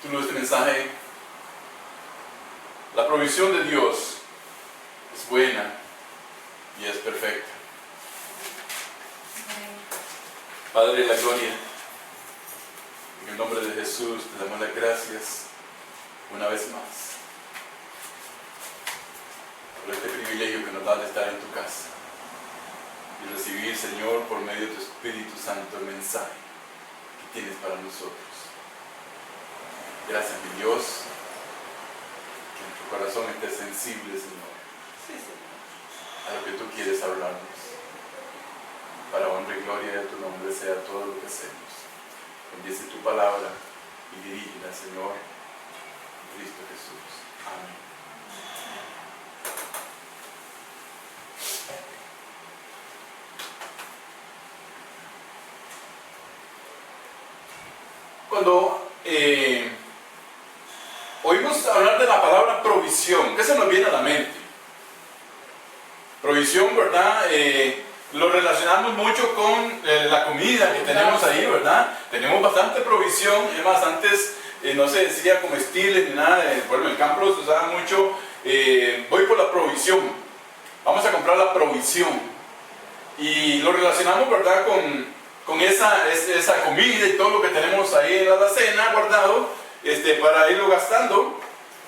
título de este mensaje: la provisión de Dios es buena y es perfecta. Padre de la gloria, en el nombre de Jesús te damos las gracias una vez más por este privilegio que nos da de estar en tu casa y recibir, Señor, por medio de tu Espíritu Santo, el mensaje que tienes para nosotros. Gracias, mi Dios, que nuestro corazón esté sensible, Señor, a lo que tú quieres hablarnos. Para honra y gloria de tu nombre sea todo lo que hacemos. Bendice tu palabra y dirígela, Señor, en Cristo Jesús. Amén. Cuando oímos hablar de la palabra provisión, ¿qué se nos viene a la mente? Provisión, ¿verdad? Lo relacionamos mucho con la comida que tenemos ahí, ¿verdad? Tenemos bastante provisión. Es más, antes no se decía comestibles ni nada. Bueno, en el campo se usaba mucho, voy por la provisión, vamos a comprar la provisión. Y lo relacionamos, ¿verdad? Con esa comida y todo lo que tenemos ahí en la alacena guardado, para irlo gastando.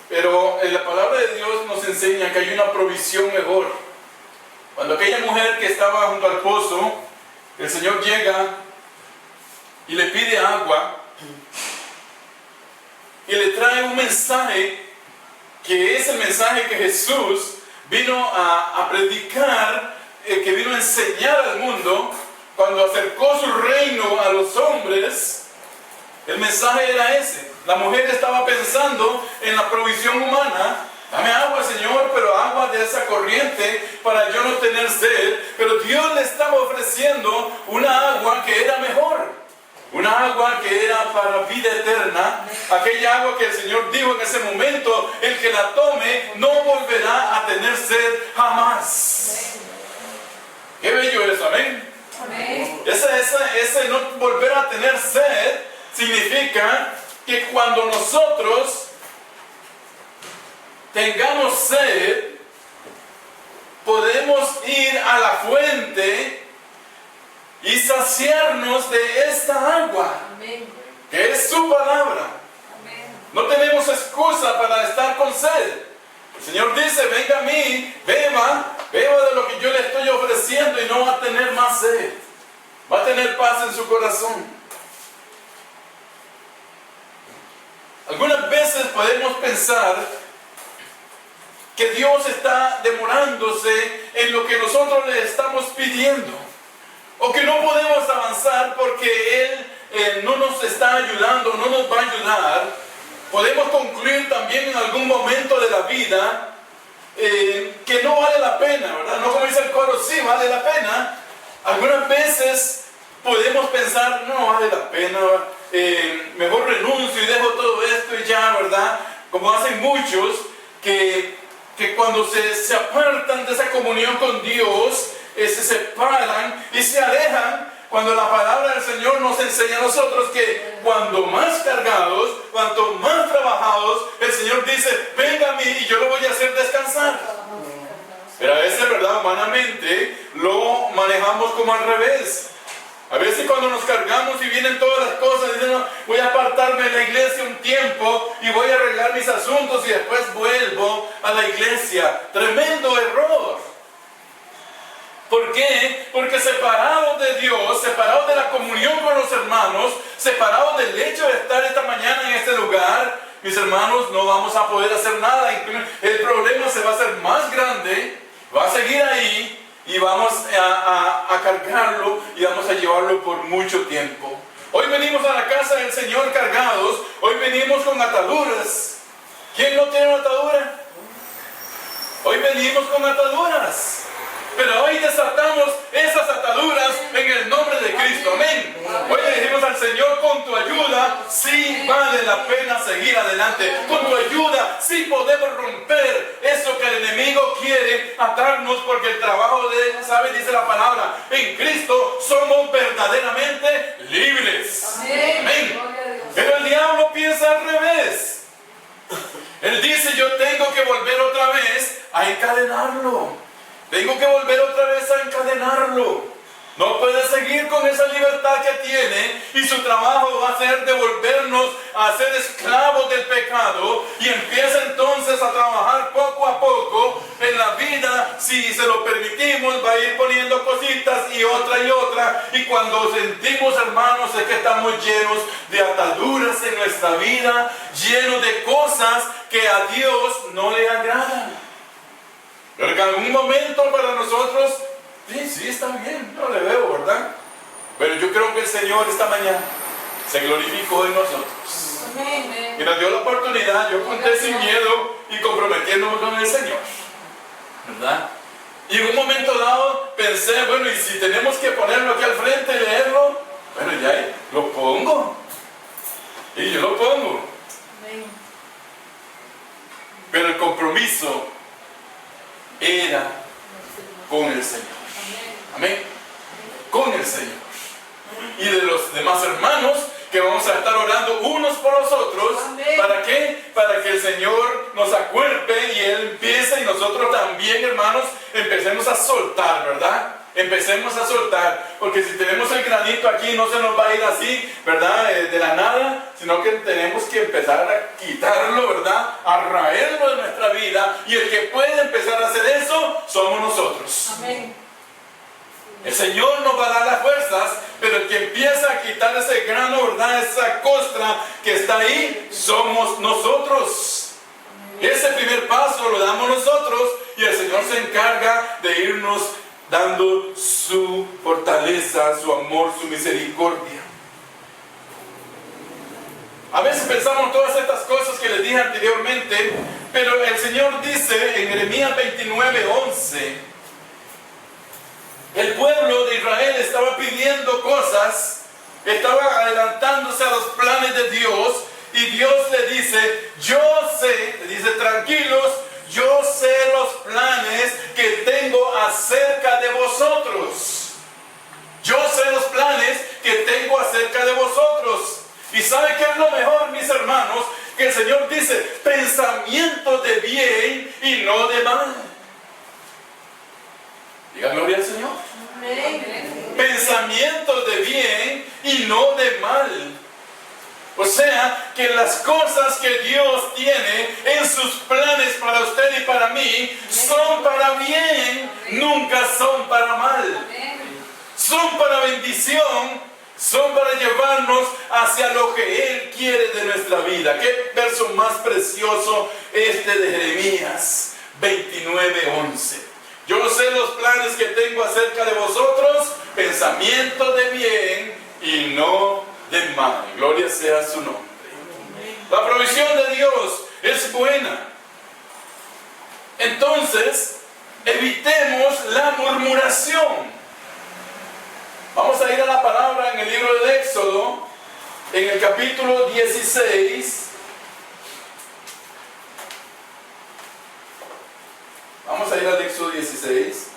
Pero la palabra de Dios nos enseña que hay una provisión mejor. Cuando aquella mujer que estaba junto al pozo, el Señor llega y le pide agua y le trae un mensaje que es el mensaje que Jesús vino a predicar, que vino a enseñar al mundo. Cuando acercó su reino a los hombres, el mensaje era ese. La mujer estaba pensando en la provisión humana. Dame agua, Señor, pero agua de esa corriente para yo no tener sed. Pero Dios le estaba ofreciendo una agua que era mejor. Una agua que era para vida eterna. Aquella agua que el Señor dijo en ese momento: el que la tome no volverá a tener sed jamás. Qué bello eso, amén. Ese no volver a tener sed significa que cuando nosotros tengamos sed, podemos ir a la fuente y saciarnos de esta agua, que es su palabra. No tenemos excusa para estar con sed. El Señor dice: venga a mí, beba de lo que yo le estoy ofreciendo y no va a tener más sed. Va a tener paz en su corazón. Algunas veces podemos pensar que Dios está demorándose en lo que nosotros le estamos pidiendo, o que no podemos avanzar porque Él no nos está ayudando, no nos va a ayudar. Podemos concluir también en algún momento de la vida que no vale la pena, ¿verdad? No como dice el coro, sí vale la pena. Algunas veces podemos pensar: no vale la pena, mejor renuncio y dejo todo esto y ya, ¿verdad? Como hacen muchos que cuando se apartan de esa comunión con Dios, se separan y se alejan, cuando la palabra del Señor nos enseña a nosotros que cuando más cargados, cuanto más trabajados, el Señor dice: venga a mí y yo lo voy a hacer descansar. Pero a veces, ¿verdad?, humanamente lo manejamos como al revés. A veces cuando nos cargamos y vienen todas las cosas, dicen: no, voy a apartarme de la iglesia un tiempo y voy a arreglar mis asuntos y después vuelvo a la iglesia. Tremendo error. ¿Por qué? Porque separados de Dios, separados de la comunión con los hermanos, separados del hecho de estar esta mañana en este lugar, mis hermanos, no vamos a poder hacer nada. El problema se va a hacer más grande, va a seguir ahí, y vamos a cargarlo y vamos a llevarlo por mucho tiempo. Hoy venimos a la casa del Señor cargados. Hoy venimos con ataduras. ¿Quién no tiene una atadura? Hoy venimos con ataduras. Pero hoy desatamos esas ataduras en el nombre de Cristo. Amén. Hoy le dijimos al Señor: con tu ayuda sí vale la pena seguir adelante. Con tu ayuda sí podemos romper eso que el enemigo quiere atarnos, porque el trabajo de Él, ¿sabe? Dice la palabra: en Cristo somos verdaderamente libres. Amén. Pero el diablo piensa al revés. Entonces yo tengo que volver otra vez a encadenarlo. Tengo que volver otra vez a encadenarlo. No puede seguir con esa libertad que tiene, y su trabajo va a ser devolvernos a ser esclavos del pecado, y empieza entonces a trabajar poco a poco en la vida. Si se lo permitimos, va a ir poniendo cositas y otra, y cuando sentimos, hermanos, es que estamos llenos de ataduras en nuestra vida, llenos de cosas que a Dios no le agradan. Pero que en algún momento para nosotros, sí, está bien, no le veo, ¿verdad? Pero yo creo que el Señor esta mañana se glorificó en nosotros. Amén. Y nos dio la oportunidad. Yo conté sin miedo y comprometiéndome con el Señor, ¿verdad? Y en un momento dado pensé, bueno, y si tenemos que ponerlo aquí al frente y leerlo, bueno, ya lo pongo. Y yo lo pongo. Amén. Pero el compromiso era con el Señor. Amén. Con el Señor. Y de los demás hermanos que vamos a estar orando unos por los otros. Amén. ¿Para qué? Para que el Señor nos acuerpe y Él empiece, y nosotros también, hermanos, empecemos a soltar, ¿verdad? Empecemos a soltar, porque si tenemos el granito aquí no se nos va a ir así, ¿verdad? De la nada, sino que tenemos que empezar a quitarlo, ¿verdad? A raerlo de nuestra vida, y el que puede empezar a hacer eso somos nosotros. Amén. El Señor nos va a dar las fuerzas, pero el que empieza a quitar ese grano, ¿verdad? Esa costra que está ahí, somos nosotros. Ese primer paso lo damos nosotros, y el Señor se encarga de irnos dando su fortaleza, su amor, su misericordia. A veces pensamos todas estas cosas que les dije anteriormente, pero el Señor dice en Jeremías 29:11, el pueblo de Israel estaba pidiendo cosas, estaba adelantándose a los planes de Dios, y Dios le dice, yo sé, le dice, tranquilos, yo sé los planes que tengo acerca de vosotros. Yo sé los planes que tengo acerca de vosotros. ¿Y sabe qué es lo mejor, mis hermanos? Que el Señor dice, pensamientos de bien y no de mal. Diga gloria al Señor. Amén. Pensamientos de bien y no de mal. O sea, que las cosas que Dios tiene en sus planes para usted y para mí son para bien, nunca son para mal. Son para bendición, son para llevarnos hacia lo que Él quiere de nuestra vida. Qué verso más precioso este de Jeremías 29:11. Yo sé los planes que tengo acerca de vosotros, pensamientos de bien y no de mal. Gloria sea su nombre. La provisión de Dios es buena. Entonces, evitemos la murmuración. Vamos a ir a la palabra en el libro del Éxodo, en el capítulo 16. Vamos a ir al Éxodo 16.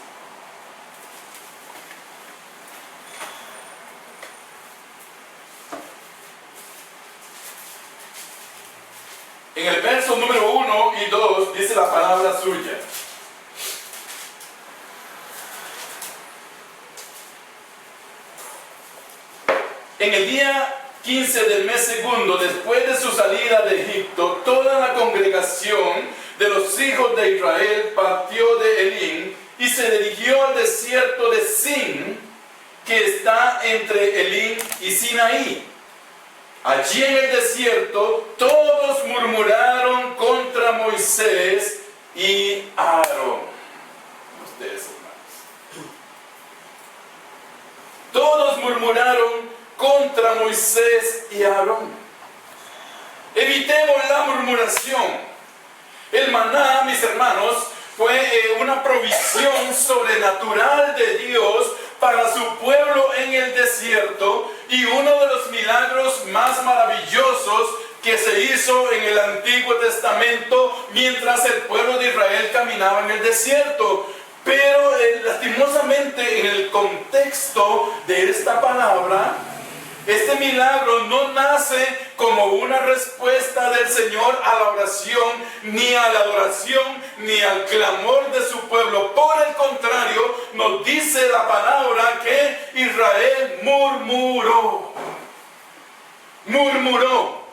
En el verso número 1 y 2 dice la palabra suya. En el día 15 del mes segundo, después de su salida de Egipto, toda la congregación de los hijos de Israel partió de Elim y se dirigió al desierto de Sin, que está entre Elim y Sinaí. Allí en el desierto todos murmuraron contra Moisés y Aarón. Ustedes, hermanos. Todos murmuraron contra Moisés y Aarón. Evitemos la murmuración. El maná, mis hermanos, fue una provisión sobrenatural de Dios para su pueblo en el desierto, y uno de los milagros más maravillosos que se hizo en el Antiguo Testamento mientras el pueblo de Israel caminaba en el desierto. Pero lastimosamente, en el contexto de esta palabra, Este milagro no nace como una respuesta del Señor a la oración, ni a la adoración, ni al clamor de su pueblo. Por el contrario, nos dice la palabra que Israel murmuró. Murmuró.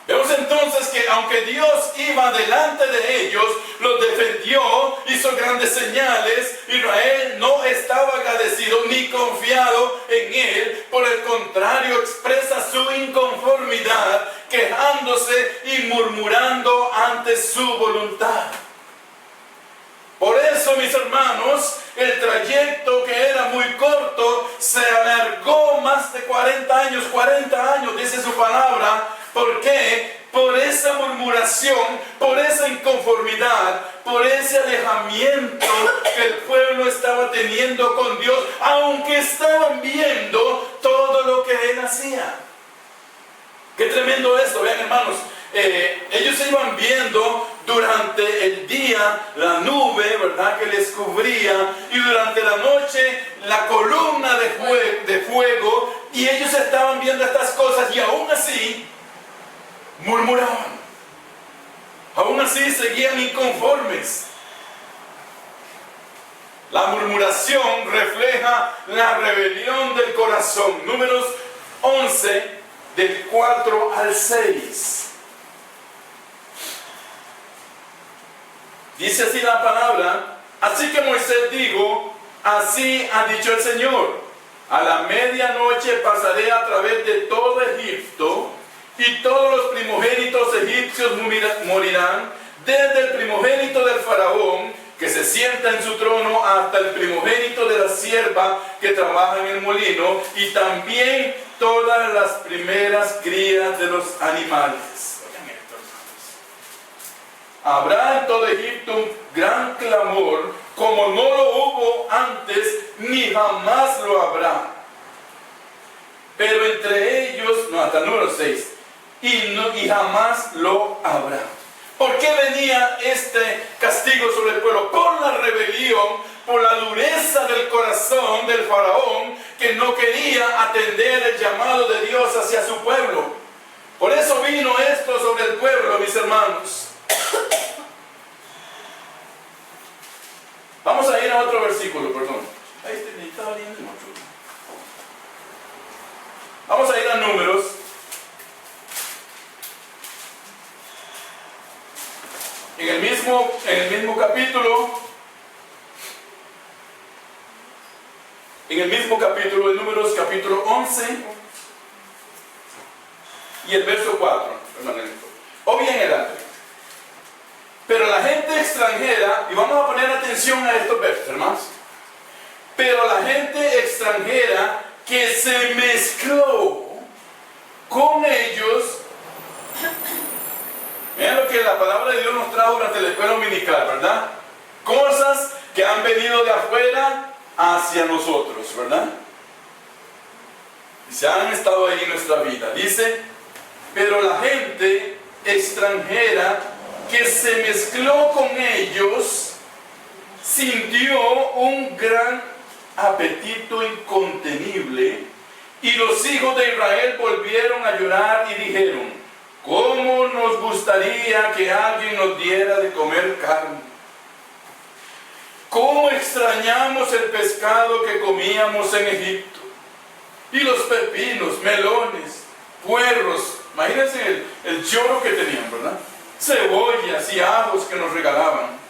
Vemos entonces que aunque Dios iba delante de ellos, los defendió, hizo grandes señales, Israel no estaba agradecido ni confiado en él. Por el contrario, expresa su inconformidad, quejándose y murmurando ante su voluntad. Por eso, mis hermanos, el trayecto que era muy corto se alargó más de 40 años, dice su palabra. ¿Por qué? Por esa murmuración, por esa inconformidad, por ese alejamiento que el pueblo estaba teniendo con Dios, aunque estaban viendo todo lo que Él hacía. Qué tremendo esto, vean hermanos. Ellos iban viendo durante el día la nube, ¿verdad?, que les cubría, y durante la noche la columna de fuego, y ellos estaban viendo estas cosas y aún así murmuraban. Aún así seguían inconformes. La murmuración refleja la rebelión del corazón. Números 11, del 4 al 6. Dice así la palabra: así que Moisés dijo, así ha dicho el Señor, a la medianoche pasaré a través de todo Egipto, y todos los primogénitos egipcios morirán, desde el primogénito del faraón, que se sienta en su trono, hasta el primogénito de la sierva que trabaja en el molino, y también todas las primeras crías de los animales. Oigan esto, hermanos. Habrá en todo Egipto un gran clamor, como no lo hubo antes, ni jamás lo habrá. Pero entre ellos, hasta el número 6, y jamás lo habrá. ¿Por qué venía este castigo sobre el pueblo? Por la rebelión, por la dureza del corazón del faraón, que no quería atender el llamado de Dios hacia su pueblo. Por eso vino esto sobre el pueblo, mis hermanos. Vamos a ir a otro versículo, perdón. Vamos a ir a Números. En el mismo capítulo, en Números capítulo 11 y el verso 4, o bien adelante. Pero la gente extranjera, y vamos a poner atención a estos versos, hermanos. Pero la gente extranjera que se mezcló con ellos. Vean lo que la palabra de Dios nos trajo durante la escuela dominical, ¿verdad? Cosas que han venido de afuera hacia nosotros, ¿verdad? Y se han estado ahí en nuestra vida. Dice, pero la gente extranjera que se mezcló con ellos sintió un gran apetito incontenible, y los hijos de Israel volvieron a llorar y dijeron, ¿cómo nos gustaría que alguien nos diera de comer carne? ¿Cómo extrañamos el pescado que comíamos en Egipto? Y los pepinos, melones, puerros, imagínense el chorro que tenían, ¿verdad? Cebollas y ajos que nos regalaban.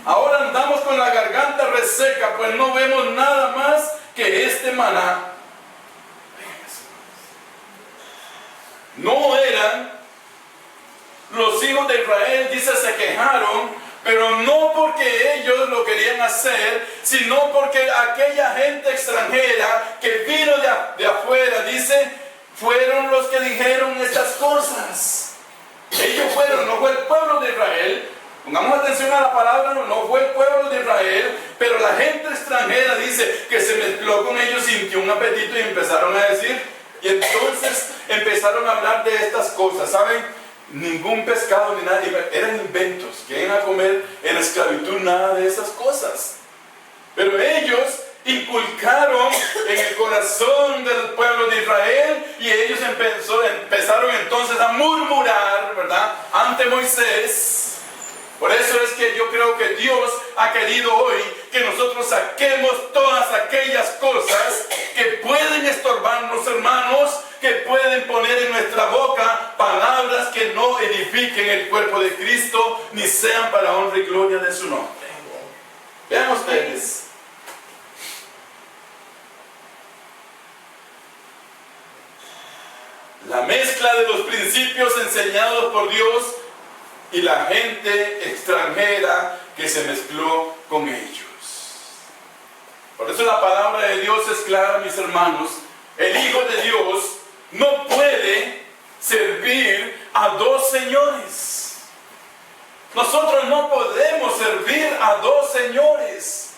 Ahora andamos con la garganta reseca, pues no vemos nada más que este maná. No eran los hijos de Israel, dice, se quejaron, pero no porque ellos lo querían hacer, sino porque aquella gente extranjera que vino de afuera, dice, fueron los que dijeron estas cosas. Ellos fueron, no fue el pueblo de Israel. Pongamos atención a la palabra, no fue el pueblo de Israel, pero la gente extranjera, dice, que se mezcló con ellos, sintió un apetito y empezaron a decir, y entonces empezaron a hablar de estas cosas, ¿saben? Ningún pescado ni nada, eran inventos, que iban a comer en la esclavitud, nada de esas cosas. Pero ellos inculcaron en el corazón del pueblo de Israel, y ellos empezaron entonces a murmurar, ¿verdad?, ante Moisés. Por eso es que yo creo que Dios ha querido hoy que nosotros saquemos todas aquellas cosas que pueden estorbarnos, hermanos, que pueden poner en nuestra boca palabras que no edifiquen el cuerpo de Cristo, ni sean para honra y gloria de su nombre. Vean ustedes. La mezcla de los principios enseñados por Dios y la gente extranjera que se mezcló con ellos. Por eso la palabra de Dios es clara, mis hermanos. El Hijo de Dios no puede servir a dos señores. Nosotros no podemos servir a dos señores.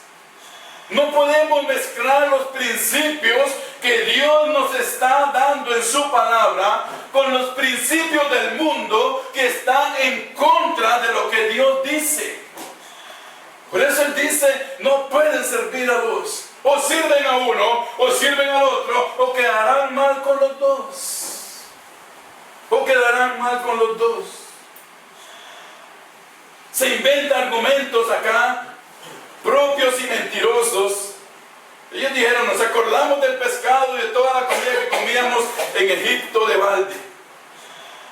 No podemos mezclar los principios que Dios nos está dando en su palabra con los principios del mundo que están en contra de lo que Dios dice. Por eso Él dice, no pueden servir a dos. O sirven a uno, o sirven al otro, o quedarán mal con los dos. O quedarán mal con los dos. Se inventan argumentos acá propios y mentirosos. Ellos dijeron, nos acordamos del pescado y de toda la comida que comíamos en Egipto de balde.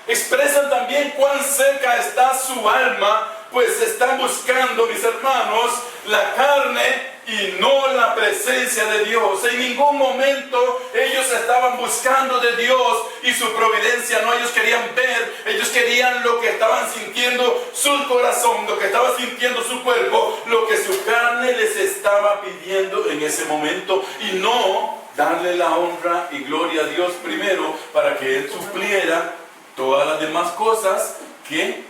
Expresan también cuán cerca está su alma, pues están buscando, mis hermanos, la carne y no la presencia de Dios. En ningún momento ellos estaban buscando de Dios y su providencia. No, ellos querían ver, ellos querían lo que estaban sintiendo su corazón, lo que estaba sintiendo su cuerpo, lo que su carne les estaba pidiendo en ese momento, y no darle la honra y gloria a Dios primero para que Él supliera todas las demás cosas que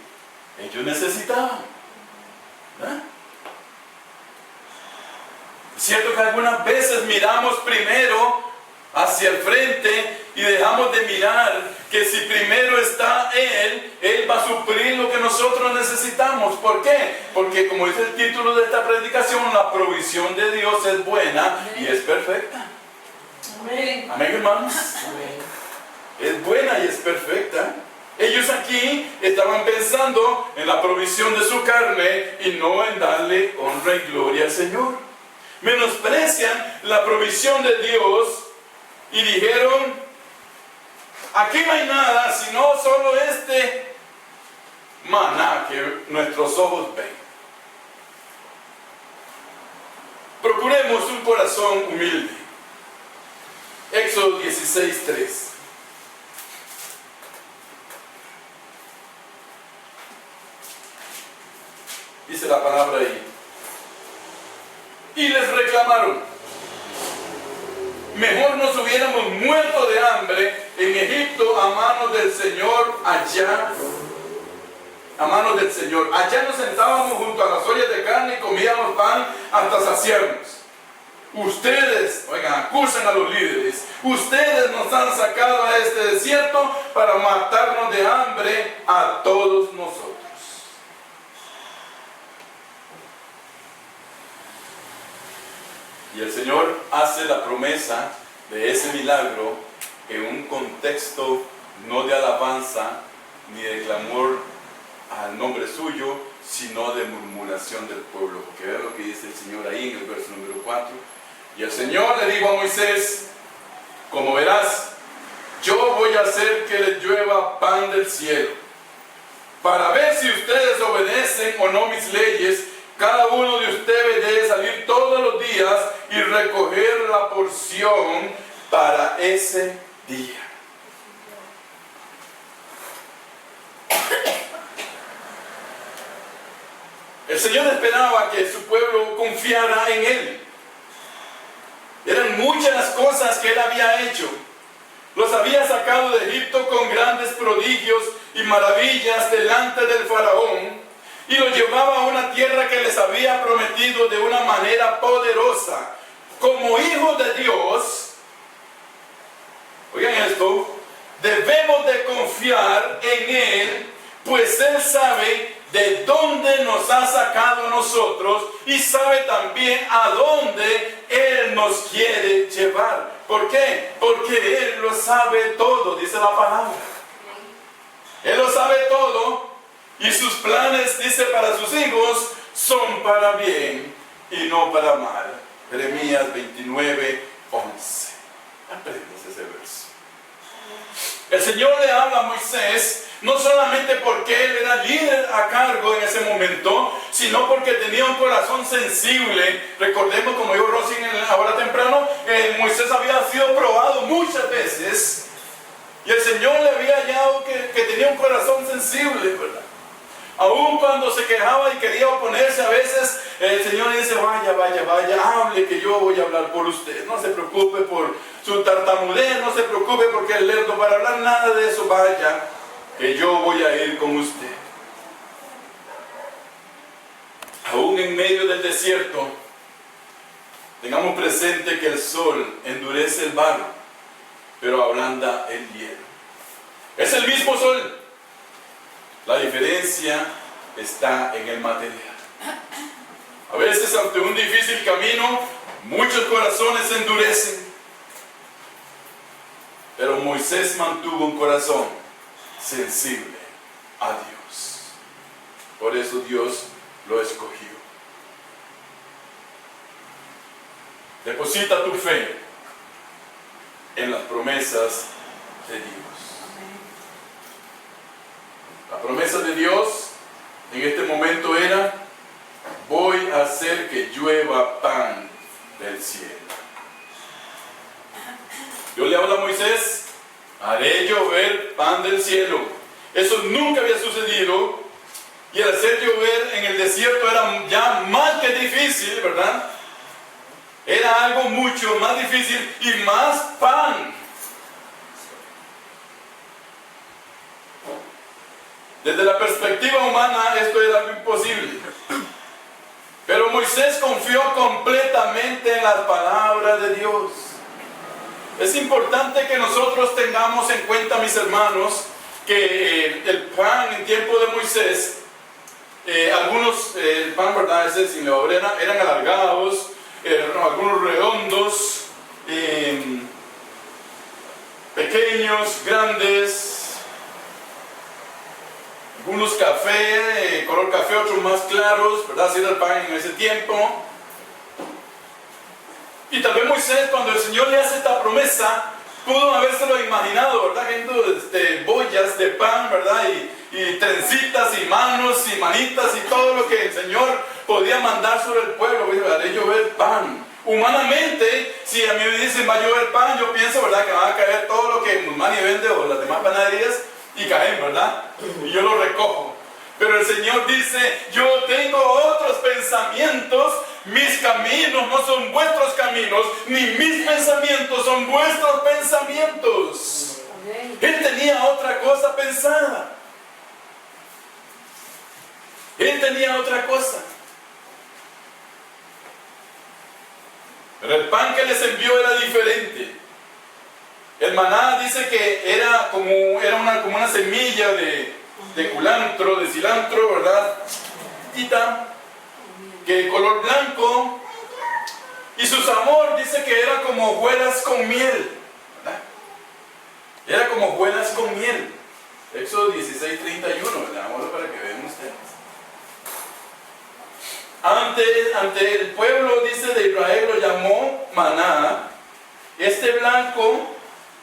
ellos necesitaban. ¿Verdad? Es cierto que algunas veces miramos primero hacia el frente y dejamos de mirar que si primero está Él, Él va a suplir lo que nosotros necesitamos. ¿Por qué? Porque, como dice el título de esta predicación, la provisión de Dios es buena y es perfecta. Amén. Amén, hermanos. Amén. Es buena y es perfecta. Ellos aquí estaban pensando en la provisión de su carne y no en darle honra y gloria al Señor. Menosprecian la provisión de Dios y dijeron, aquí no hay nada sino solo este maná que nuestros ojos ven. Procuremos un corazón humilde. Éxodo 16:3. Dice la palabra ahí. Y les reclamaron, mejor nos hubiéramos muerto de hambre en Egipto a manos del Señor allá. A manos del Señor. Allá nos sentábamos junto a las ollas de carne y comíamos pan hasta saciarnos. Ustedes, oigan, acusan a los líderes. Ustedes nos han sacado a este desierto para matarnos de hambre a todos nosotros. Y el Señor hace la promesa de ese milagro en un contexto no de alabanza ni de clamor al nombre suyo, sino de murmuración del pueblo. Porque vean lo que dice el Señor ahí en el verso número 4. Y el Señor le dijo a Moisés, como verás, yo voy a hacer que les llueva pan del cielo, para ver si ustedes obedecen o no mis leyes. Cada uno de ustedes debe salir todos los días y recoger la porción para ese día. El Señor esperaba que su pueblo confiara en Él. Eran muchas las cosas que Él había hecho. Los había sacado de Egipto con grandes prodigios y maravillas delante del faraón, y los llevaba a una tierra que les había prometido de una manera poderosa. Como hijos de Dios, oigan esto, debemos de confiar en Él, pues Él sabe de dónde nos ha sacado a nosotros y sabe también a dónde Él nos quiere llevar. ¿Por qué? Porque Él lo sabe todo, dice la palabra. Él lo sabe todo y sus planes, dice, para sus hijos son para bien y no para mal. Jeremías 29, 11. Aprendas ese verso. El Señor le habla a Moisés no solamente porque él era líder a cargo en ese momento, sino porque tenía un corazón sensible. Recordemos, como dijo Rosy ahora temprano, Moisés había sido probado muchas veces y el Señor le había hallado que tenía un corazón sensible, ¿verdad? Aún cuando se quejaba y quería oponerse a veces, el Señor le dice, vaya, hable, que yo voy a hablar por usted. No se preocupe por su tartamudez, no se preocupe porque el lerdo para hablar nada de eso, vaya, que yo voy a ir con usted. Aún en medio del desierto, tengamos presente que el sol endurece el barro, pero ablanda el hielo. Es el mismo sol. La diferencia está en el material. A veces ante un difícil camino, muchos corazones se endurecen. Pero Moisés mantuvo un corazón sensible a Dios. Por eso Dios lo escogió. Deposita tu fe en las promesas de Dios. La promesa de Dios en este momento era: voy a hacer que llueva pan del cielo. Dios le habla a Moisés: haré llover pan del cielo. Eso nunca había sucedido, y el hacer llover en el desierto era ya más que difícil, ¿verdad? Era algo mucho más difícil y más pan. Desde la perspectiva humana esto era algo imposible. Pero Moisés confió completamente en las palabras de Dios. Es importante que nosotros tengamos en cuenta, mis hermanos, que el pan en tiempo de Moisés, el pan, ¿verdad? Ese sin levadura, eran alargados, algunos redondos, pequeños, grandes. Algunos café, color café, otros más claros, ¿verdad? Así era el pan en ese tiempo. Y tal vez Moisés, cuando el Señor le hace esta promesa, pudo habérselo imaginado, ¿verdad? Viendo bollas de pan, ¿verdad? Y trencitas y manos y manitas y todo lo que el Señor podía mandar sobre el pueblo. Haré llover pan. Humanamente, si a mí me dicen va a llover pan, yo pienso, ¿verdad? Que van a caer todo lo que Musmani vende o las demás panaderías y caen, ¿verdad? Y yo lo recojo. Pero el Señor dice: yo tengo otros pensamientos, mis caminos no son vuestros caminos, ni mis pensamientos son vuestros pensamientos. Amén. Él tenía otra cosa pensada. Él tenía otra cosa. Pero el pan que les envió era diferente. El maná dice que era como una semilla de culantro, de cilantro, ¿verdad? Que de color blanco. Y su sabor dice que era como hojuelas con miel, ¿verdad? Era como hojuelas con miel. Éxodo 16:31, ¿verdad? Vamos para que vean ustedes. Ante el pueblo, dice, de Israel lo llamó maná. Este blanco,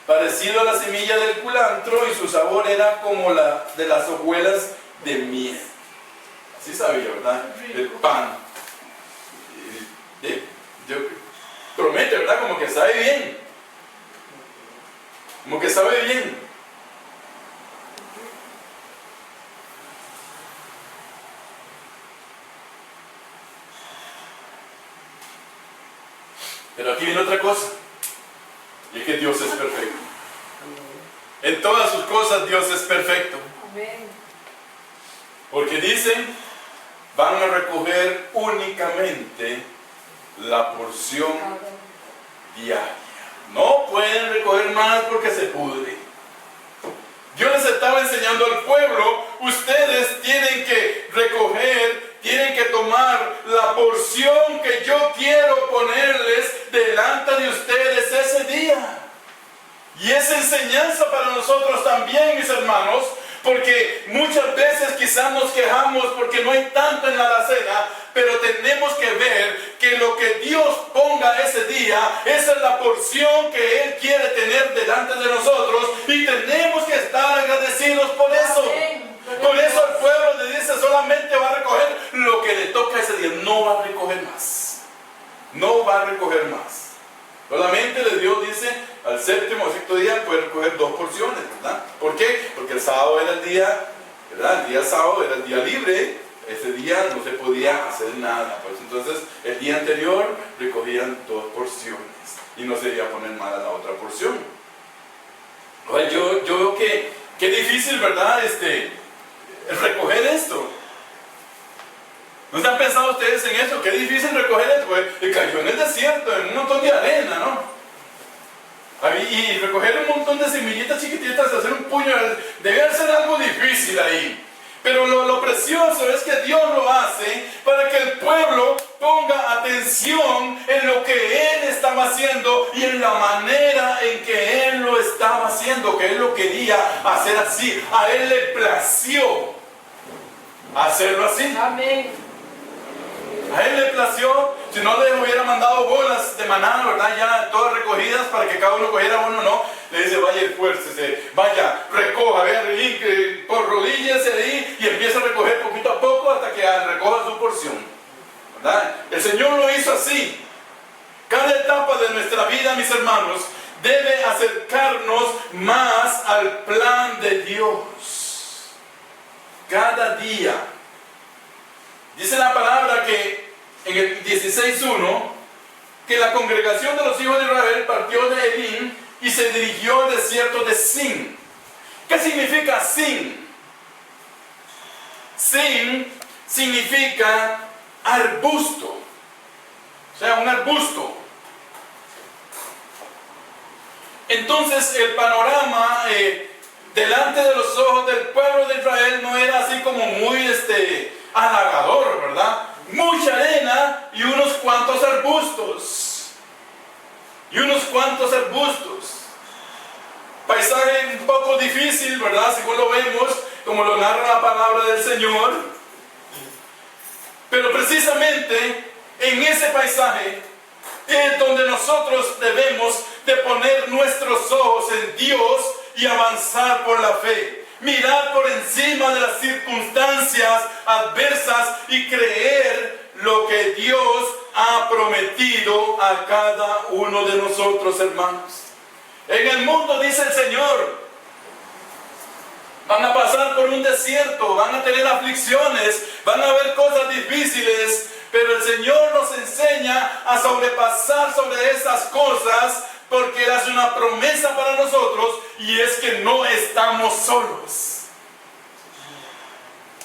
parecido a la semilla del culantro, y su sabor era como la de las hojuelas de miel. Así sabía, ¿verdad? El pan. Promete, ¿verdad? Como que sabe bien. Como que sabe bien. Pero aquí viene otra cosa. Y es que Dios es perfecto. En todas sus cosas Dios es perfecto. Porque dicen: van a recoger únicamente la porción diaria. No pueden recoger más porque se pudre. Dios les estaba enseñando al pueblo: ustedes tienen que recoger, tienen que tomar la porción que yo quiero ponerles delante Y es enseñanza para nosotros también, mis hermanos, porque muchas veces quizás nos quejamos porque no hay tanto en la alacena, pero tenemos que ver que lo que Dios ponga ese día, esa es la porción que Él quiere tener delante de nosotros, y tenemos que estar agradecidos por eso. Por eso el pueblo le dice, solamente va a recoger lo que le toca ese día, no va a recoger más. No va a recoger más. Solamente Dios dice, al séptimo o sexto día puede recoger 2 porciones, ¿verdad? ¿Por qué? Porque el sábado era el día, ¿verdad? El día sábado era el día libre, ese día no se podía hacer nada. Pues entonces, el día anterior recogían 2 porciones y no se iba a poner mal a la otra porción. Ahora, yo veo que qué difícil, ¿verdad? Recoger esto. ¿No se han pensado ustedes en eso? Qué difícil recoger esto. Pues, cayó en el desierto, en un montón de arena, ¿no? Y recoger un montón de semillitas chiquititas, hacer un puño, debe ser algo difícil ahí. Pero lo precioso es que Dios lo hace para que el pueblo ponga atención en lo que Él estaba haciendo y en la manera en que Él lo estaba haciendo, que Él lo quería hacer así. A Él le plació hacerlo así. Amén. A Él le plació, si no le hubiera mandado bolas de maná, ¿verdad? Ya todas recogidas para que cada uno cogiera uno, no. Le dice, vaya, esfuércese, vaya, recoja, vea, por rodillas ahí y empieza a recoger poquito a poco hasta que recoja su porción, ¿verdad? El Señor lo hizo así. Cada etapa de nuestra vida, mis hermanos, debe acercarnos más al plan de Dios. Cada día. Dice la palabra que en el 16:1 que la congregación de los hijos de Israel partió de Elim y se dirigió al desierto de Sin. ¿Qué significa Sin? Sin significa arbusto, o sea, un arbusto. Entonces el panorama delante de los ojos del pueblo de Israel no era así como muy halagador, ¿verdad? Mucha arena y unos cuantos arbustos. Paisaje un poco difícil, ¿verdad? Según lo vemos, como lo narra la palabra del Señor. Pero precisamente en ese paisaje es donde nosotros debemos de poner nuestros ojos en Dios y avanzar por la fe. Mirar por encima de las circunstancias adversas y creer lo que Dios ha prometido a cada uno de nosotros, hermanos. En el mundo, dice el Señor, van a pasar por un desierto, van a tener aflicciones, van a haber cosas difíciles, pero el Señor nos enseña a sobrepasar sobre esas cosas, porque Él hace una promesa para nosotros, y es que no estamos solos.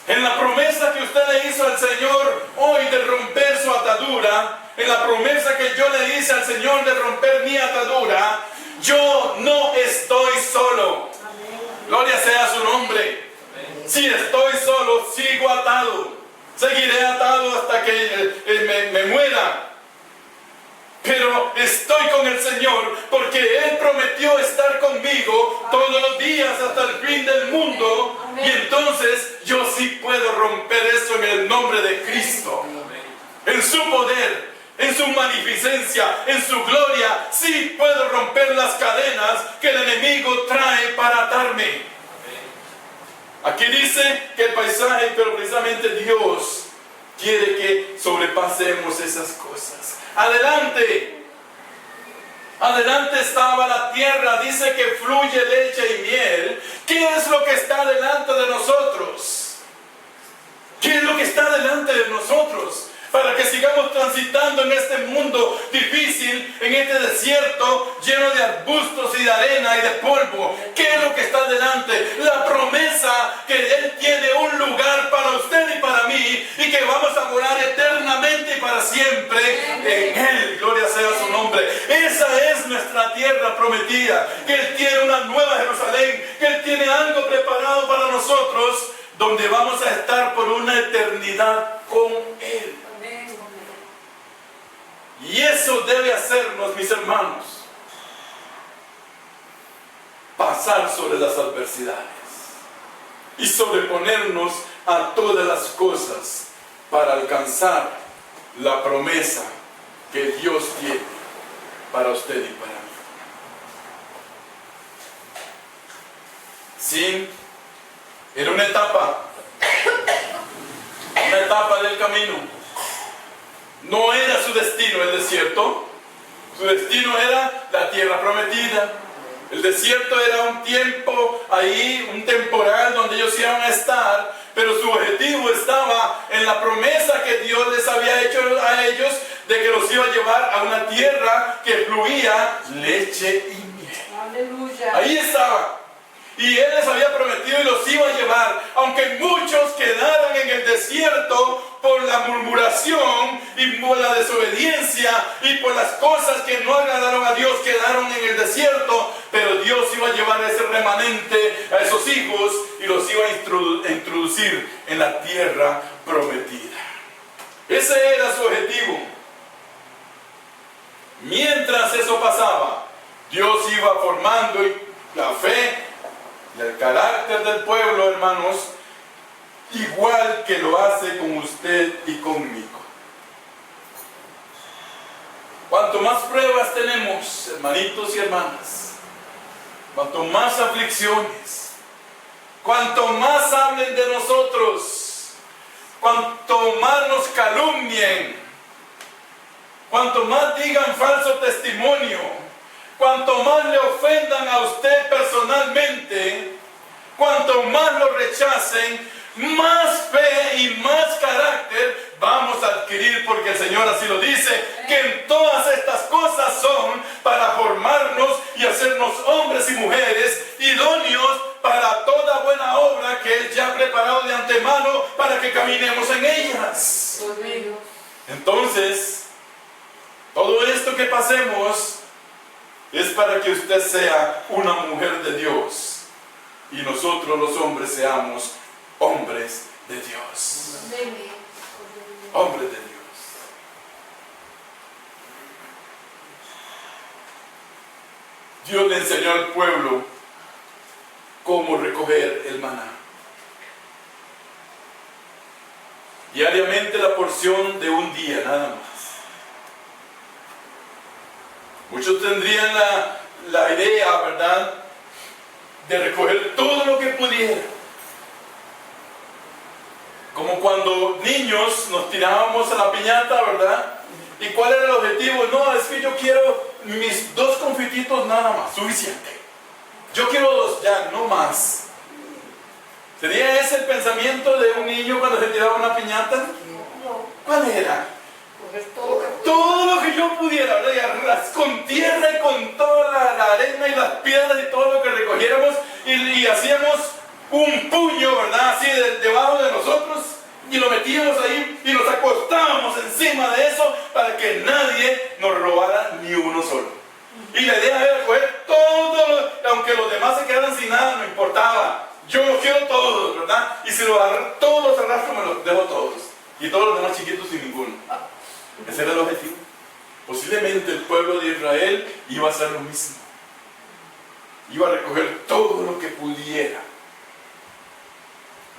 En la promesa que usted le hizo al Señor hoy de romper su atadura, en la promesa que yo le hice al Señor de romper mi atadura, yo no estoy solo. Gloria sea su nombre. Si estoy solo, sigo atado. Seguiré atado hasta que me muera. Pero estoy con el Señor porque Él prometió estar conmigo todos los días hasta el fin del mundo. Y entonces yo sí puedo romper eso en el nombre de Cristo. En su poder, en su magnificencia, en su gloria, sí puedo romper las cadenas que el enemigo trae para atarme. Aquí dice que el paisaje, pero precisamente Dios quiere que sobrepasemos esas cosas. Adelante estaba la tierra, dice que fluye leche y miel. ¿Qué es lo que está delante de nosotros? ¿Qué es lo que está delante de nosotros? Para que sigamos transitando en este mundo difícil, en este desierto lleno de arbustos y de arena y de polvo. ¿Qué es lo que está delante? La promesa que Él tiene un lugar para usted y para mí, y que vamos a morar eternamente y para siempre en Él. Gloria sea su nombre. Esa es nuestra tierra prometida, que Él tiene una nueva Jerusalén, que Él tiene algo preparado para nosotros, donde vamos a estar por una eternidad con Él. Y eso debe hacernos, mis hermanos, pasar sobre las adversidades y sobreponernos a todas las cosas para alcanzar la promesa que Dios tiene para usted y para mí. Sí, era una etapa del camino. No era su destino el desierto. Su destino era la tierra prometida. El desierto era un tiempo ahí, un temporal donde ellos iban a estar, pero su objetivo estaba en la promesa que Dios les había hecho a ellos de que los iba a llevar a una tierra que fluía leche y miel. Aleluya. Ahí estaba. Y Él les había prometido y los iba a llevar, aunque muchos quedaran en el desierto por la murmuración y por la desobediencia y por las cosas que no agradaron a Dios, quedaron en el desierto, pero Dios iba a llevar a ese remanente, a esos hijos, y los iba a introducir en la tierra prometida. Ese era su objetivo. Mientras eso pasaba, Dios iba formando la fe y el carácter del pueblo, hermanos, igual que lo hace con usted y conmigo. Cuanto más pruebas tenemos, hermanitos y hermanas, cuanto más aflicciones, cuanto más hablen de nosotros, cuanto más nos calumnien, cuanto más digan falso testimonio, cuanto más le ofendan a usted personalmente, cuanto más lo rechacen, más fe y más carácter vamos a adquirir, porque el Señor así lo dice, que en todas estas cosas son para formarnos y hacernos hombres y mujeres idóneos para toda buena obra que Él ya ha preparado de antemano para que caminemos en ellas. Entonces, todo esto que pasemos es para que usted sea una mujer de Dios y nosotros los hombres seamos hombres de Dios. Hombres de Dios. Dios le enseñó al pueblo cómo recoger el maná. Diariamente la porción de un día, nada más. Muchos tendrían la idea, ¿verdad?, de recoger todo lo que pudiera. Como cuando niños nos tirábamos a la piñata, ¿verdad? ¿Y cuál era el objetivo? No, es que yo quiero mis 2 confititos nada más, suficiente. Yo quiero 2, ya, no más. ¿Sería ese el pensamiento de un niño cuando se tiraba una piñata? ¿Cuál era? Todo lo que yo pudiera, ¿verdad? Con tierra y con toda la arena y las piedras y todo lo que recogiéramos y hacíamos un puño, ¿verdad? Así debajo de nosotros y lo metíamos ahí y nos acostábamos encima de eso para que nadie nos robara ni uno solo. Y la idea era recoger todo, aunque los demás se quedaran sin nada, no importaba. Yo los quiero todos, ¿verdad? Y si todos los arrastro, me los dejo todos. Y todos los demás chiquitos sin ninguno. Ese era el objetivo. Posiblemente el pueblo de Israel iba a hacer lo mismo. Iba a recoger todo lo que pudiera,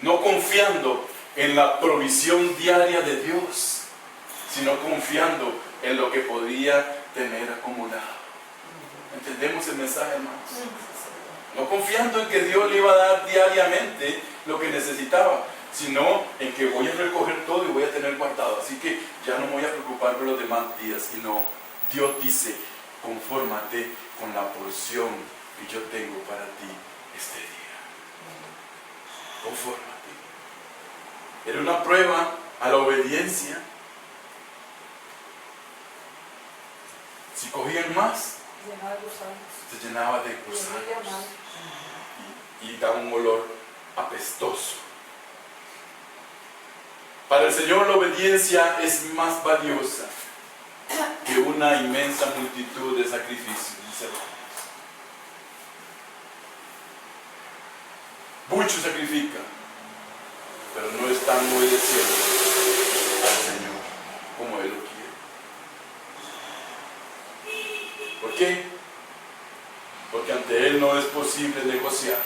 no confiando en la provisión diaria de Dios, sino confiando en lo que podía tener acumulado. ¿Entendemos el mensaje, hermanos? No confiando en que Dios le iba a dar diariamente lo que necesitaba, sino en que voy a recoger todo y voy a tener guardado. Así que ya no me voy a preocupar por los demás días, sino Dios dice, confórmate con la porción que yo tengo para ti este día. Confórmate. Era una prueba a la obediencia. Si cogían más, se llenaba de gusanos y daba un olor apestoso. Para el Señor la obediencia es más valiosa que una inmensa multitud de sacrificios. Muchos sacrifican, pero no están obedeciendo al Señor como Él lo quiere. ¿Por qué? porque ante Él no es posible negociar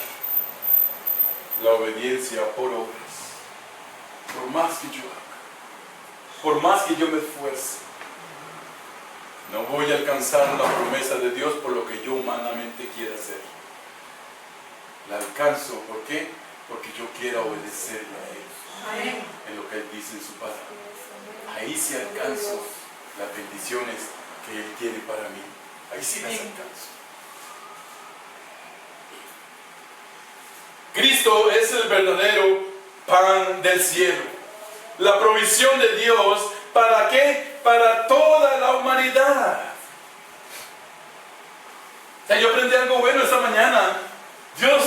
la obediencia por obras. Por más que yo haga, por más que yo me esfuerce, no voy a alcanzar la promesa de Dios por lo que yo humanamente quiera hacer. La alcanzo, ¿por qué? Porque yo quiero obedecerle a Él en lo que Él dice en su palabra. Ahí sí alcanzo las bendiciones que Él tiene para mí. Ahí sí las alcanzo. Cristo es el verdadero pan del cielo. La provisión de Dios, ¿para qué? Para toda la humanidad. O sea, yo aprendí algo bueno esta mañana. Dios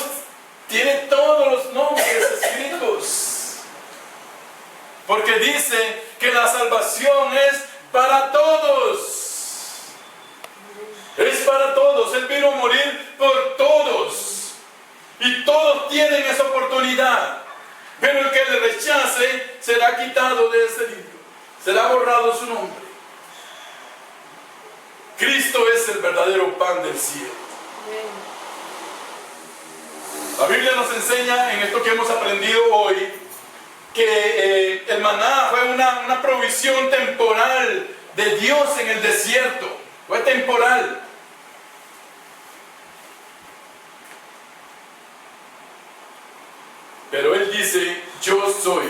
tiene todos los nombres escritos. Porque dice que la salvación es para todos. Es para todos. Él vino a morir por todos. Y todos tienen esa oportunidad. Pero el que le rechace será quitado de ese libro. Será borrado su nombre. Cristo es el verdadero pan del cielo. La Biblia nos enseña en esto que hemos aprendido hoy que el maná fue una provisión temporal de Dios en el desierto. Fue temporal. Pero Él dice, yo soy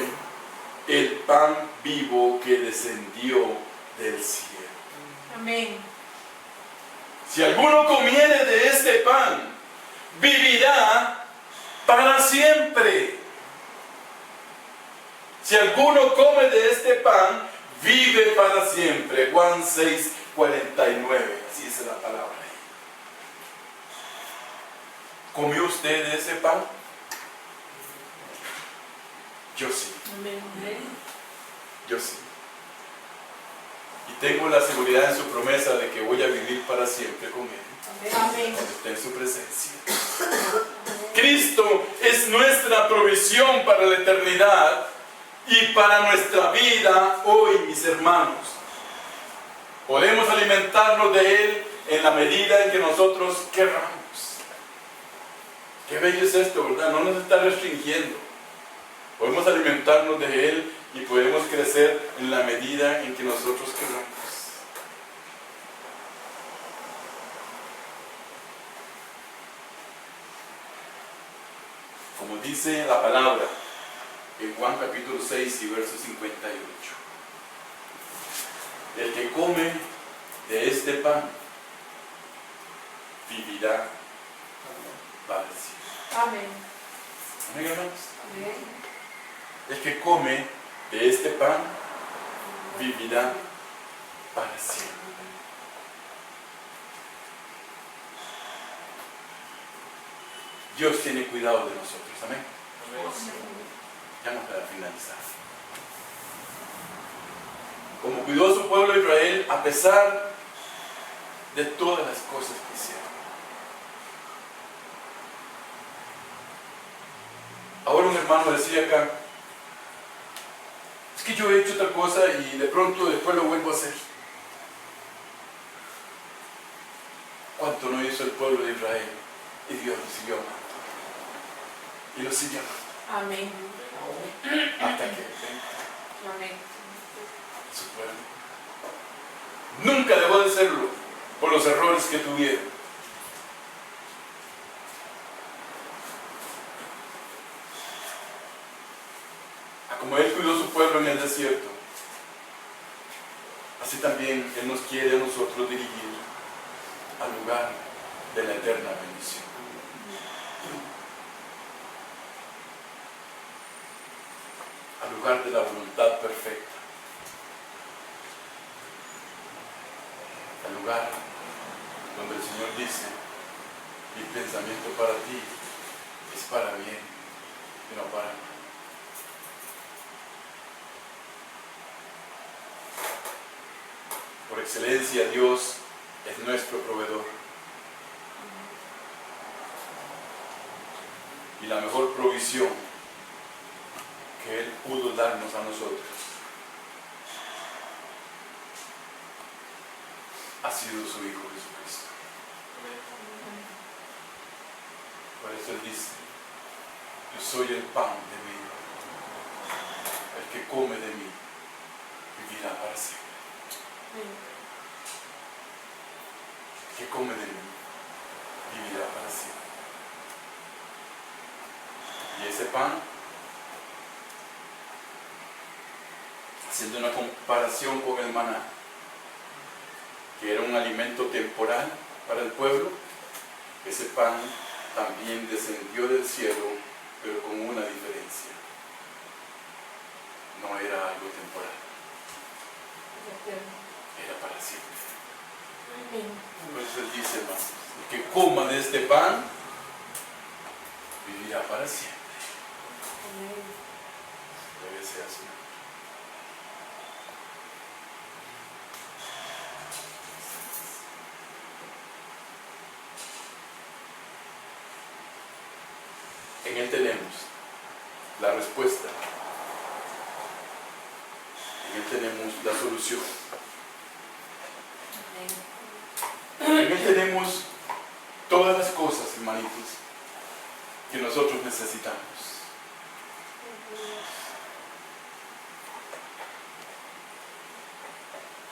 el pan vivo que descendió del cielo. Amén. Si alguno comiere de este pan, vivirá para siempre. Si alguno come de este pan, vive para siempre. Juan 6:49. Así es la palabra. ¿Comió usted de ese pan? Yo sí. Amén. Yo sí. Y tengo la seguridad en su promesa de que voy a vivir para siempre con Él. Amén. Cuando esté en su presencia. Cristo es nuestra provisión para la eternidad y para nuestra vida hoy, mis hermanos. Podemos alimentarnos de Él en la medida en que nosotros queramos. Qué bello es esto, ¿verdad? No nos está restringiendo. Podemos alimentarnos de Él y podemos crecer en la medida en que nosotros queramos. Como dice la palabra en Juan capítulo 6 y verso 58. El que come de este pan vivirá para siempre. Amén. Amén, hermanos. Amén. El que come de este pan vivirá para siempre. Dios tiene cuidado de nosotros. Amén. Ya vamos para finalizar. Como cuidó a su pueblo Israel a pesar de todas las cosas que hicieron. Ahora un hermano decía acá, es que yo he hecho tal cosa y de pronto después lo vuelvo a hacer. ¿Cuánto no hizo el pueblo de Israel? Y Dios lo siguió amando. Y lo siguió amando. Amén. Hasta que Amén. su pueblo nunca dejó de serlo por los errores que tuvieron. Como Él cuidó su pueblo en el desierto, así también Él nos quiere a nosotros dirigir al lugar de la eterna bendición. Al lugar de la voluntad perfecta. Al lugar donde el Señor dice, mi pensamiento para ti es para bien y no para mal. Por excelencia, Dios es nuestro proveedor. Y la mejor provisión que Él pudo darnos a nosotros ha sido su Hijo Jesucristo. eso Él dice, yo soy el pan de vida. El que come de mí vivirá para siempre. El que come de mí vivirá para siempre. Y ese pan, haciendo una comparación con el maná, que era un alimento temporal para el pueblo, ese pan también descendió del cielo, pero con una diferencia. No era algo temporal, era para siempre. Por eso Él dice, hermanos, el que coma de este pan vivirá para siempre. Debe ser así. En Él tenemos la respuesta. En Él tenemos la solución. En Él tenemos todas las cosas, hermanitos, que nosotros necesitamos.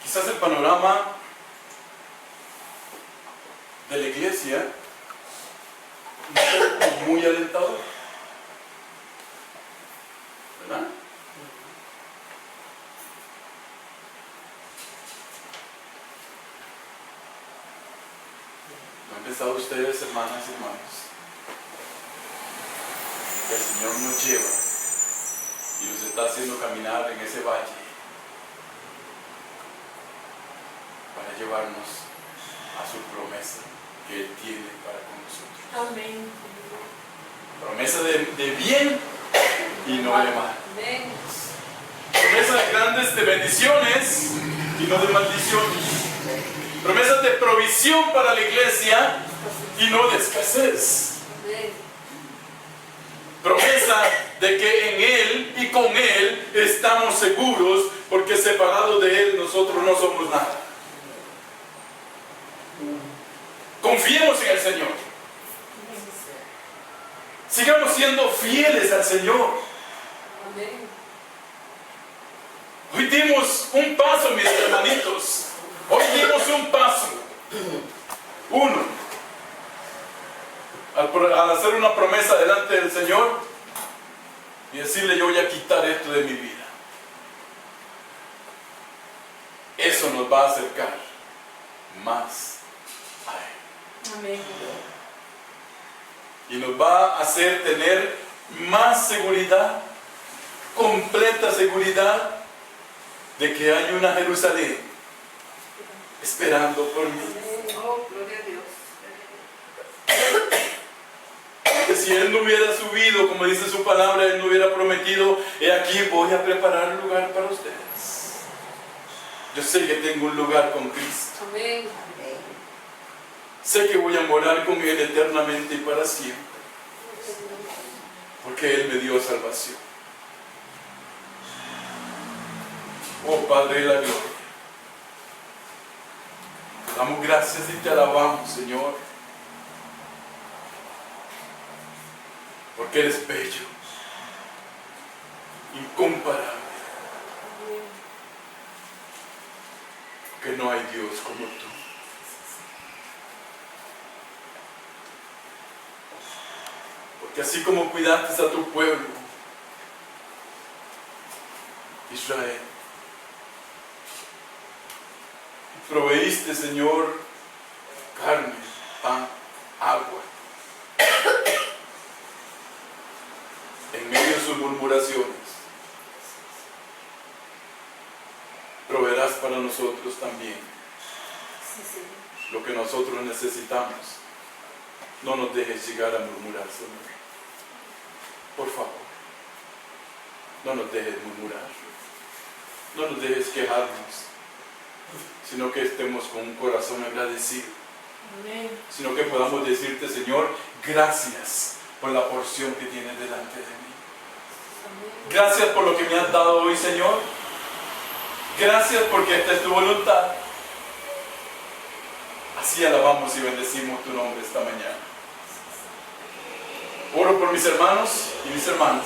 Quizás el panorama de la iglesia no es muy alentador, ¿verdad? ¿No han pensado ustedes, hermanas y hermanos, que el Señor nos lleva y nos está haciendo caminar en ese valle para llevarnos a su promesa que Él tiene para con nosotros? Amén. Promesa de bien y no de mal. Amén. Promesa de grandes de bendiciones y no de maldiciones. Promesas de provisión para la iglesia y no de escasez. Amén. Promesa de que en Él y con Él estamos seguros, porque separados de Él nosotros no somos nada. Confiemos en el Señor. Sigamos siendo fieles al Señor. Amén. Hoy dimos un paso, mis hermanitos. Hoy dimos un paso. Uno. Al hacer una promesa delante del Señor y decirle, yo voy a quitar esto de mi vida. Eso nos va a acercar más a Él. Amén. Y nos va a hacer tener más seguridad, completa seguridad, de que hay una Jerusalén esperando por mí. Oh, gloria a Dios. Que si Él no hubiera subido, como dice su palabra, Él no hubiera prometido, he aquí voy a preparar un lugar para ustedes. Yo sé que tengo un lugar con Cristo. Amén. Sé que voy a morar con Él eternamente y para siempre, porque Él me dio salvación. Oh Padre de la gloria, te damos gracias y te alabamos, Señor, porque eres bello, incomparable, que no hay Dios como tú. Porque así como cuidaste a tu pueblo, Israel, proveíste, Señor, carne, pan, agua, en medio de sus murmuraciones, proveerás para nosotros también Sí, Señor. lo que nosotros necesitamos. No nos dejes llegar a murmurar, Señor. Por favor, no nos dejes murmurar, no nos dejes quejarnos, sino que estemos con un corazón agradecido, Amén. sino que podamos decirte, Señor, gracias por la porción que tienes delante de mí. Amén. Gracias por lo que me has dado hoy, Señor. Gracias porque esta es tu voluntad. Así alabamos y bendecimos tu nombre esta mañana. Oro por mis hermanos y mis hermanas.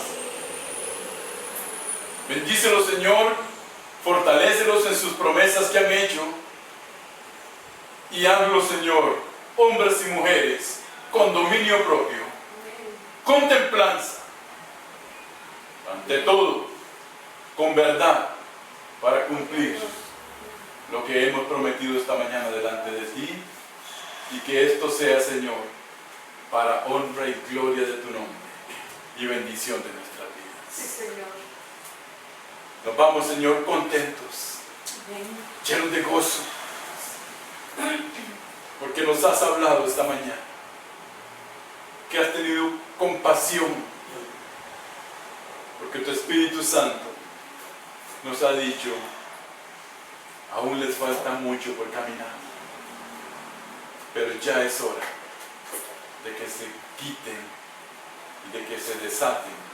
Bendícelos, Señor, fortalécelos en sus promesas que han hecho y hazlos, Señor, hombres y mujeres con dominio propio, con templanza, ante todo, con verdad, para cumplir lo que hemos prometido esta mañana delante de ti, y que esto sea, Señor, para honra y gloria de tu nombre y bendición de nuestras vidas. Sí, Señor. Nos vamos, Señor, contentos, Amén. llenos de gozo, porque nos has hablado esta mañana, que has tenido compasión, porque tu Espíritu Santo nos ha dicho, aún les falta mucho por caminar, pero ya es hora de que se quiten y de que se desaten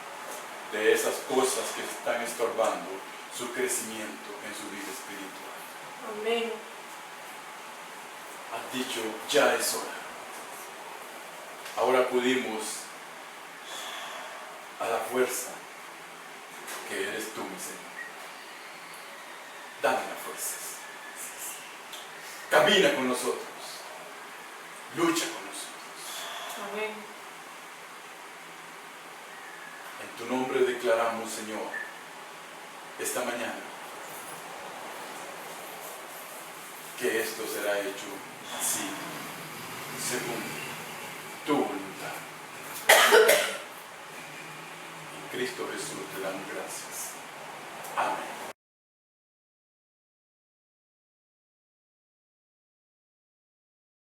de esas cosas que están estorbando su crecimiento en su vida espiritual. Amén. Has dicho, ya es hora. Ahora acudimos a la fuerza que eres tú, mi Señor. Dame las fuerzas. Camina con nosotros. Lucha con nosotros. Amén. En tu nombre declaramos, Señor, esta mañana, que esto será hecho así, según tu voluntad. En Cristo Jesús te damos gracias.